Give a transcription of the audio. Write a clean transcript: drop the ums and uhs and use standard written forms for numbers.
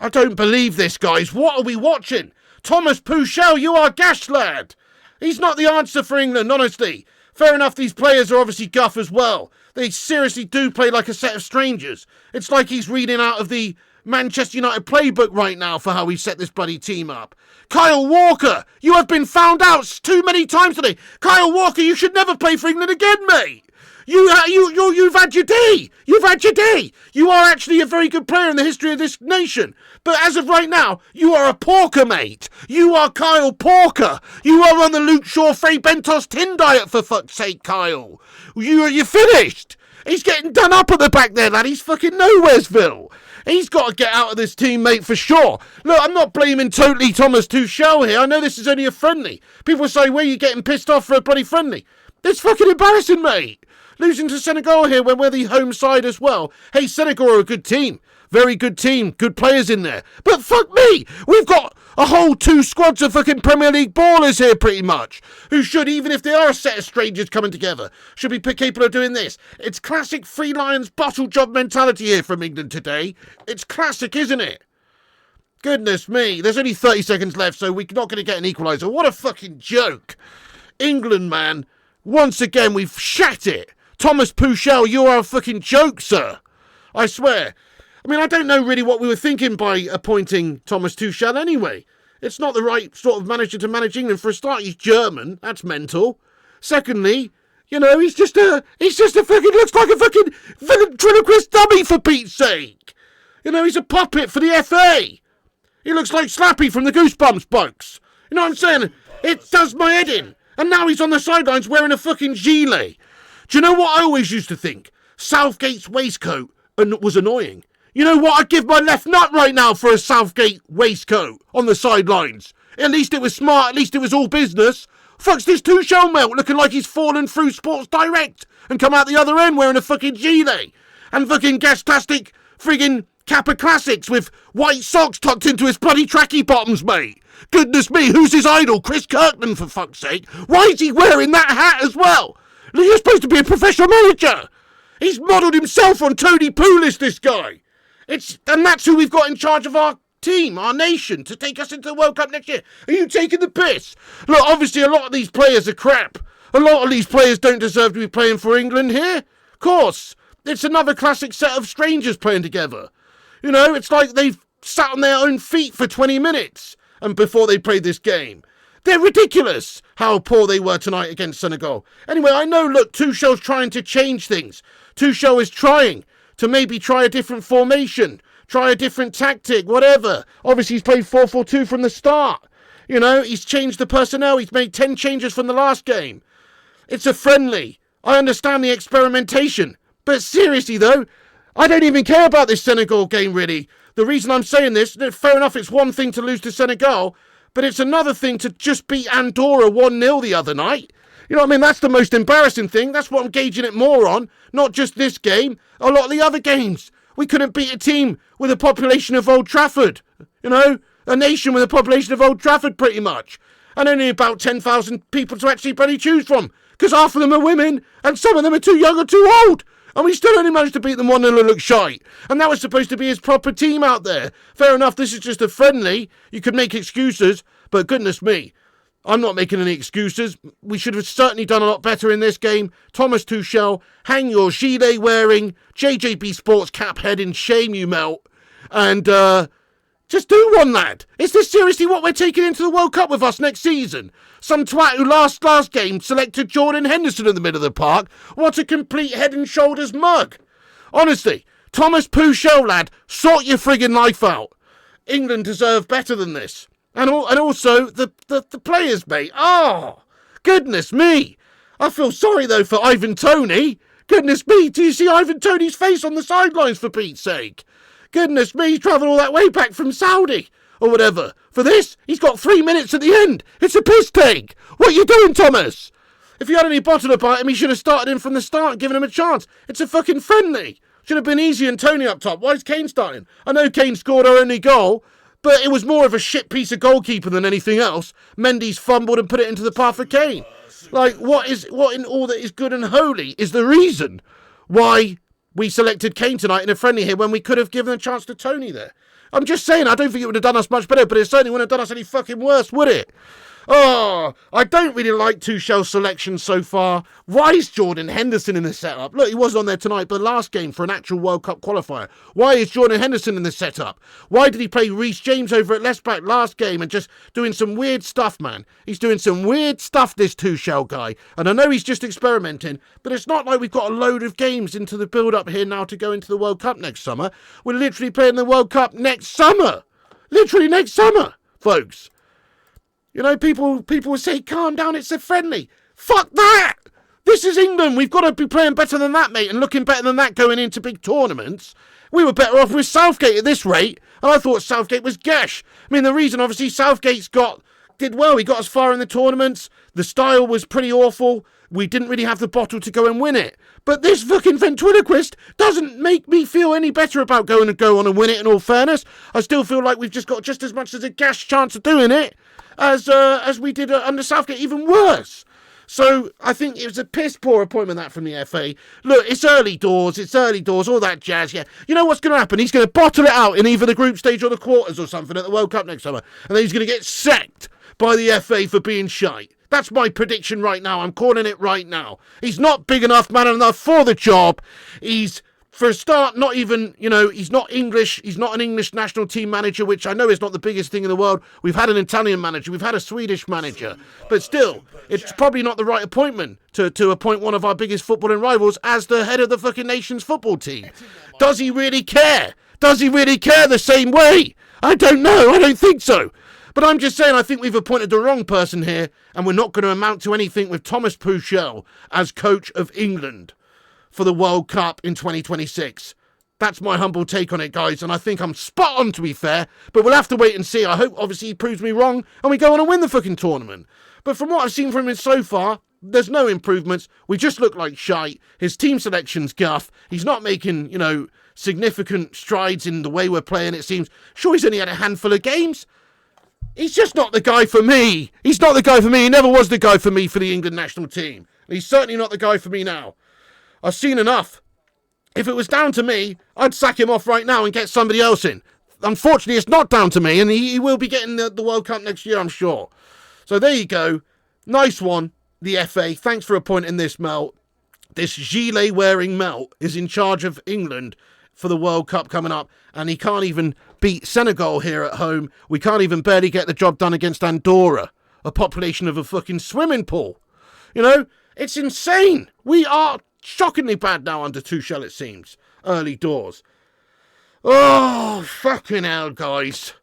I don't believe this, guys. What are we watching? Thomas Tuchel, you are gash, lad. He's not the answer for England, honestly. Fair enough, these players are obviously guff as well. They seriously do play like a set of strangers. It's like he's reading out of the Manchester United playbook right now for how we set this bloody team up. Kyle Walker, you have been found out too many times today. Kyle Walker, you should never play for England again, mate. You've had your day. You've had your day. You are actually a very good player in the history of this nation. But as of right now, you are a porker, mate. You are Kyle Porker. You are on the Luke Shaw, Frey Bentos tin diet, for fuck's sake, Kyle. You're finished. He's getting done up at the back there, lad. He's fucking Nowheresville. He's got to get out of this team, mate, for sure. Look, I'm not blaming totally Thomas Tuchel here. I know this is only a friendly. People say, where are you getting pissed off for a bloody friendly? It's fucking embarrassing, mate. Losing to Senegal here when we're the home side as well. Hey, Senegal are a good team. Very good team. Good players in there. But fuck me. We've got a whole 2 squads of fucking Premier League ballers here pretty much. Who should, even if they are a set of strangers coming together, should be capable of doing this. It's classic Three Lions bottle job mentality here from England today. It's classic, isn't it? Goodness me. There's only 30 seconds left, so we're not going to get an equaliser. What a fucking joke. England, man. Once again, we've shat it. Thomas Tuchel, you are a fucking joke, sir. I swear. I mean, I don't know really what we were thinking by appointing Thomas Tuchel anyway. It's not the right sort of manager to manage England. For a start, he's German. That's mental. Secondly, you know, he's just a fucking, looks like a fucking ventriloquist dummy, for Pete's sake. You know, he's a puppet for the FA. He looks like Slappy from the Goosebumps books. You know what I'm saying? It does my head in. And now he's on the sidelines wearing a fucking gilet. Do you know what I always used to think? Southgate's waistcoat was annoying. You know what? I'd give my left nut right now for a Southgate waistcoat on the sidelines. At least it was smart. At least it was all business. Fuck's this Tuchel melt looking like he's fallen through Sports Direct and come out the other end wearing a fucking gilet and fucking gas plastic friggin' Kappa Classics with white socks tucked into his bloody tracky bottoms, mate. Goodness me, who's his idol? Chris Kirkland, for fuck's sake. Why is he wearing that hat as well? You're supposed to be a professional manager. He's modelled himself on Tony Pulis, this guy. And that's who we've got in charge of our team, our nation, to take us into the World Cup next year. Are you taking the piss? Look, obviously a lot of these players are crap. A lot of these players don't deserve to be playing for England here. Of course. It's another classic set of strangers playing together. You know, it's like they've sat on their own feet for 20 minutes and before they played this game. They're ridiculous how poor they were tonight against Senegal. Anyway, I know, look, Tuchel's trying to change things. Tuchel is trying to maybe try a different formation, try a different tactic, whatever. Obviously, he's played 4-4-2 from the start. You know, he's changed the personnel. He's made 10 changes from the last game. It's a friendly. I understand the experimentation. But seriously, though, I don't even care about this Senegal game, really. The reason I'm saying this, fair enough, it's one thing to lose to Senegal, but it's another thing to just beat Andorra 1-0 the other night. You know what I mean? That's the most embarrassing thing. That's what I'm gauging it more on. Not just this game. A lot of the other games. We couldn't beat a team with a population of Old Trafford. You know? A nation with a population of Old Trafford, pretty much. And only about 10,000 people to actually bloody choose from. Because half of them are women, and some of them are too young or too old. And we still only managed to beat them 1-0 and look shite. And that was supposed to be his proper team out there. Fair enough, this is just a friendly. You could make excuses, but goodness me, I'm not making any excuses. We should have certainly done a lot better in this game. Thomas Tuchel, hang your gilet wearing, JJB Sports cap head in shame, you melt. And just do one, lad. Is this seriously what we're taking into the World Cup with us next season? Some twat who last game selected Jordan Henderson in the middle of the park. What a complete head and shoulders mug. Honestly, Thomas Tuchel, lad, sort your friggin' life out. England deserve better than this. And also the players, mate. Oh, goodness me. I feel sorry, though, for Ivan Toney. Goodness me, do you see Ivan Toney's face on the sidelines, for Pete's sake? Goodness me, he's travelled all that way back from Saudi, or whatever. For this, he's got 3 minutes at the end. It's a piss take. What are you doing, Thomas? If you had any bottle about him, he should have started him from the start and given him a chance. It's a fucking friendly. Should have been easy and Toney up top. Why is Kane starting? I know Kane scored our only goal, but it was more of a shit piece of goalkeeping than anything else. Mendy's fumbled and put it into the path of Kane. Like, what in all that is good and holy is the reason why we selected Kane tonight in a friendly here when we could have given a chance to Toney there? I'm just saying, I don't think it would have done us much better, but it certainly wouldn't have done us any fucking worse, would it? Oh, I don't really like Tuchel's selection so far. Why is Jordan Henderson in the setup? Look, he was on there tonight, but last game for an actual World Cup qualifier. Why is Jordan Henderson in the setup? Why did he play Reece James over at left back last game and just doing some weird stuff, man? He's doing some weird stuff, this Tuchel guy. And I know he's just experimenting, but it's not like we've got a load of games into the build-up here now to go into the World Cup next summer. We're literally playing the World Cup next summer. Literally next summer, folks. You know, people will say, calm down, it's a friendly. Fuck that! This is England. We've got to be playing better than that, mate, and looking better than that going into big tournaments. We were better off with Southgate at this rate, and I thought Southgate was gash. I mean, the reason, obviously, Southgate's did well. He got us far in the tournaments. The style was pretty awful. We didn't really have the bottle to go and win it. But this fucking ventriloquist doesn't make me feel any better about going to go on and win it, in all fairness. I still feel like we've just got just as much as a gash chance of doing it as we did under Southgate, even worse. So I think it was a piss poor appointment, that, from the FA. Look, it's early doors, all that jazz, yeah. You know what's going to happen? He's going to bottle it out in either the group stage or the quarters or something at the World Cup next summer. And then he's going to get sacked by the FA for being shite. That's my prediction right now. I'm calling it right now. He's not big enough, man enough for the job. He's, for a start, not even, he's not English. He's not an English national team manager, which I know is not the biggest thing in the world. We've had an Italian manager. We've had a Swedish manager. But still, it's probably not the right appointment to appoint one of our biggest footballing rivals as the head of the fucking nation's football team. Does he really care? Does he really care the same way? I don't know. I don't think so. But I'm just saying, I think we've appointed the wrong person here, and we're not going to amount to anything with Thomas Tuchel as coach of England for the World Cup in 2026. That's my humble take on it, guys, and I think I'm spot on, to be fair, but we'll have to wait and see. I hope, obviously, he proves me wrong, and we go on and win the fucking tournament. But from what I've seen from him so far, there's no improvements. We just look like shite. His team selection's guff. He's not making, significant strides in the way we're playing, it seems. Sure, he's only had a handful of games. He's just not the guy for me. He's not the guy for me. He never was the guy for me for the England national team. He's certainly not the guy for me now. I've seen enough. If it was down to me, I'd sack him off right now and get somebody else in. Unfortunately, it's not down to me, and he will be getting the World Cup next year, I'm sure. So there you go. Nice one, the FA. Thanks for appointing this melt. This gilet-wearing melt is in charge of England for the World Cup coming up, and he can't even beat Senegal here at home. We can't even barely get the job done against Andorra, a population of a fucking swimming pool. It's insane. We are shockingly bad now under Tuchel, it seems. Early doors. Oh, fucking hell, guys.